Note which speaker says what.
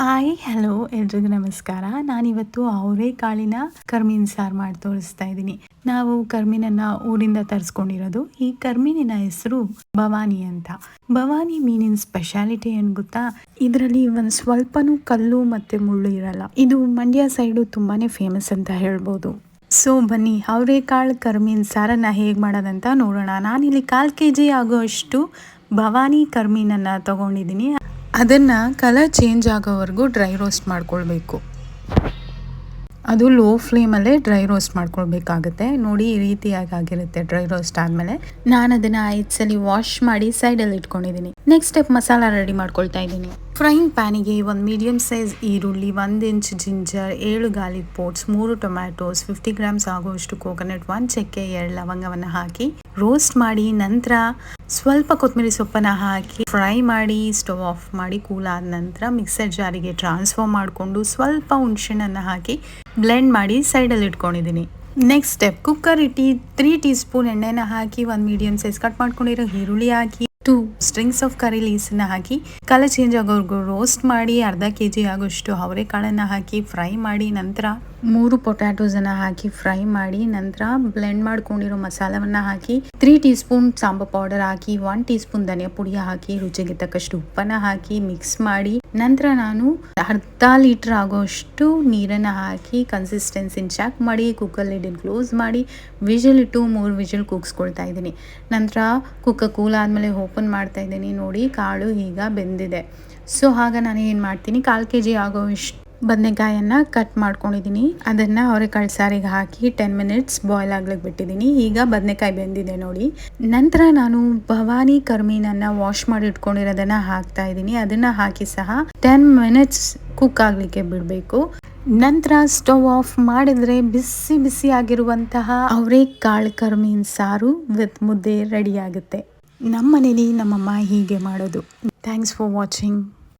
Speaker 1: Hi hello ಎಲ್ರಿಗೂ ನಮಸ್ಕಾರ. ನಾನಿವತ್ತು ಅವರೆಕಾಳಿನ ಕರ್ಮೀನ್ ಸಾರು ಮಾಡಿ ತೋರಿಸ್ತಾ ಇದ್ದೀನಿ. ನಾವು ಕರ್ಮೀನನ್ನ ಊರಿಂದ ತರಿಸ್ಕೊಂಡಿರೋದು. ಈ ಕರ್ಮೀನಿನ ಹೆಸರು ಭವಾನಿ ಅಂತ. ಭವಾನಿ ಮೀನಿನ ಸ್ಪೆಷಾಲಿಟಿ ಏನು ಗೊತ್ತಾ, ಇದರಲ್ಲಿ ಒಂದು ಸ್ವಲ್ಪನೂ ಕಲ್ಲು ಮತ್ತೆ ಮುಳ್ಳು ಇರಲ್ಲ. ಇದು ಮಂಡ್ಯ ಸೈಡು ತುಂಬಾನೇ ಫೇಮಸ್ ಅಂತ ಹೇಳ್ಬೋದು. ಸೊ ಬನ್ನಿ ಅವರೆಕಾಳು ಕರ್ಮೀನ್ ಸಾರನ್ನ ಹೇಗೆ ಮಾಡೋದಂತ ನೋಡೋಣ. ನಾನಿಲ್ಲಿ 1/4 kg ಆಗೋಷ್ಟು ಭವಾನಿ ಕರ್ಮೀನನ್ನು ತಗೊಂಡಿದ್ದೀನಿ. ಅದನ್ನು ಕಲರ್ ಚೇಂಜ್ ಆಗೋವರೆಗೂ ಡ್ರೈ ರೋಸ್ಟ್ ಮಾಡ್ಕೊಳ್ಬೇಕು. ಅದು ಲೋ ಫ್ಲೇಮಲ್ಲೇ ಡ್ರೈ ರೋಸ್ಟ್ ಮಾಡ್ಕೊಳ್ಬೇಕಾಗುತ್ತೆ. ನೋಡಿ ಈ ರೀತಿಯಾಗಿ ಆಗಿರುತ್ತೆ ಡ್ರೈ ರೋಸ್ಟ್ ಆದಮೇಲೆ. ನಾನು ಅದನ್ನು 5 ಸಲ ವಾಶ್ ಮಾಡಿ ಸೈಡಲ್ಲಿ ಇಟ್ಕೊಂಡಿದ್ದೀನಿ. ನೆಕ್ಸ್ಟ್ ಸ್ಟೆಪ್ ಮಸಾಲ ರೆಡಿ ಮಾಡ್ಕೊಳ್ತಾ ಇದ್ದೀನಿ. ಫ್ರೈಯಿಂಗ್ ಪ್ಯಾನಿಗೆ 1 ಮೀಡಿಯಂ ಸೈಜ್ ಈರುಳ್ಳಿ, 1 inch ginger, 7 garlic pods, 3 tomatoes, 50 grams ಆಗುವಷ್ಟು ಕೋಕೋನಟ್, 1 ಚಕ್ಕೆ, 2 ಲವಂಗವನ್ನು ಹಾಕಿ ರೋಸ್ಟ್ ಮಾಡಿ, ನಂತರ ಸ್ವಲ್ಪ ಕೊತ್ತಂಬರಿ ಸೊಪ್ಪನ್ನು ಹಾಕಿ ಫ್ರೈ ಮಾಡಿ ಸ್ಟವ್ ಆಫ್ ಮಾಡಿ ಕೂಲ್ ಆದ ನಂತರ ಮಿಕ್ಸರ್ ಜಾರಿಗೆ ಟ್ರಾನ್ಸ್ಫರ್ ಮಾಡಿಕೊಂಡು ಸ್ವಲ್ಪ ಹುಣಸೆಹಣ್ಣನ್ನು ಹಾಕಿ ಬ್ಲೆಂಡ್ ಮಾಡಿ ಸೈಡಲ್ಲಿ ಇಟ್ಕೊಂಡಿದ್ದೀನಿ. ನೆಕ್ಸ್ಟ್ ಸ್ಟೆಪ್ ಕುಕ್ಕರ್ ಇಟ್ಟು 3 ಟೀ ಸ್ಪೂನ್ ಎಣ್ಣೆನ ಹಾಕಿ 1 ಮೀಡಿಯಂ ಸೈಜ್ ಕಟ್ ಮಾಡ್ಕೊಂಡಿರೋ ಈರುಳ್ಳಿ ಹಾಕಿ 2 ಸ್ಟ್ರಿಂಗ್ಸ್ ಆಫ್ ಕರಿ ಲೀವ್ಸನ್ನ ಹಾಕಿ ಕಲರ್ ಚೇಂಜ್ ಆಗೋವರೆಗೂ ರೋಸ್ಟ್ ಮಾಡಿ, ಅರ್ಧ kg ಆಗೋಷ್ಟು ಅವರೆಕಾಳನ್ನು ಹಾಕಿ ಫ್ರೈ ಮಾಡಿ, ನಂತರ 3 ಪೊಟ್ಯಾಟೋಸನ್ನು ಹಾಕಿ ಫ್ರೈ ಮಾಡಿ, ನಂತರ ಬ್ಲೆಂಡ್ ಮಾಡ್ಕೊಂಡಿರೋ ಮಸಾಲವನ್ನು ಹಾಕಿ 3 ಟೀ ಸ್ಪೂನ್ ಸಾಂಬಾರ್ ಪೌಡರ್ ಹಾಕಿ 1 ಟೀ ಸ್ಪೂನ್ ಧನಿಯಾ ಪುಡಿ ಹಾಕಿ ರುಚಿಗೆ ತಕ್ಕಷ್ಟು ಉಪ್ಪನ್ನು ಹಾಕಿ ಮಿಕ್ಸ್ ಮಾಡಿ, ನಂತರ ನಾನು ಅರ್ಧ ಲೀಟರ್ ಆಗೋಷ್ಟು ನೀರನ್ನು ಹಾಕಿ ಕನ್ಸಿಸ್ಟೆನ್ಸಿನ ಚೆಕ್ ಮಾಡಿ ಕುಕ್ಕರ್ ಲಿಡನ್ನು ಕ್ಲೋಸ್ ಮಾಡಿ ವಿಜಿಲ್ ಇಟ್ಟು 3 ವಿಜಿಲ್ ಕೂಗಿಸ್ಕೊಳ್ತಾ ಇದ್ದೀನಿ. ನಂತರ ಕುಕ್ಕರ್ ಕೂಲ್ ಆದಮೇಲೆ ಓಪನ್ ಮಾಡ್ತಾ ಇದ್ದೀನಿ. ನೋಡಿ ಕಾಳು ಈಗ ಬೆಂದಿದೆ. ಸೊ ಆಗ ನಾನು ಏನು ಮಾಡ್ತೀನಿ, 1/4 kg ಆಗೋಷ್ಟು ಬದನೆಕಾಯನ್ನು ಕಟ್ ಮಾಡ್ಕೊಂಡಿದ್ದೀನಿ. ಅದನ್ನು ಅವರೆಕಾಳು ಸಾರಿಗೆ ಹಾಕಿ 10 ಮಿನಿಟ್ಸ್ ಬಾಯ್ಲ್ ಆಗ್ಲಿಕ್ಕೆ ಬಿಟ್ಟಿದ್ದೀನಿ. ಈಗ ಬದನೆಕಾಯಿ ಬೆಂದಿದೆ ನೋಡಿ. ನಂತರ ನಾನು ಭವಾನಿ ಕರ್ಮೀನನ್ನು ವಾಶ್ ಮಾಡಿ ಇಟ್ಕೊಂಡಿರೋದನ್ನು ಹಾಕ್ತಾ ಇದ್ದೀನಿ. ಅದನ್ನು ಹಾಕಿ ಸಹ 10 ಮಿನಿಟ್ಸ್ ಕುಕ್ ಆಗಲಿಕ್ಕೆ ಬಿಡಬೇಕು. ನಂತರ ಸ್ಟವ್ ಆಫ್ ಮಾಡಿದರೆ ಬಿಸಿ ಬಿಸಿ ಆಗಿರುವಂತಹ ಅವರೆಕಾಳು ಕರ್ಮೀನ್ ಸಾರು ವಿತ್ ಮುದ್ದೆ ರೆಡಿ ಆಗುತ್ತೆ. ನಮ್ಮ ಮನೇಲಿ ನಮ್ಮಮ್ಮ ಹೀಗೆ ಮಾಡೋದು. Thanks for watching.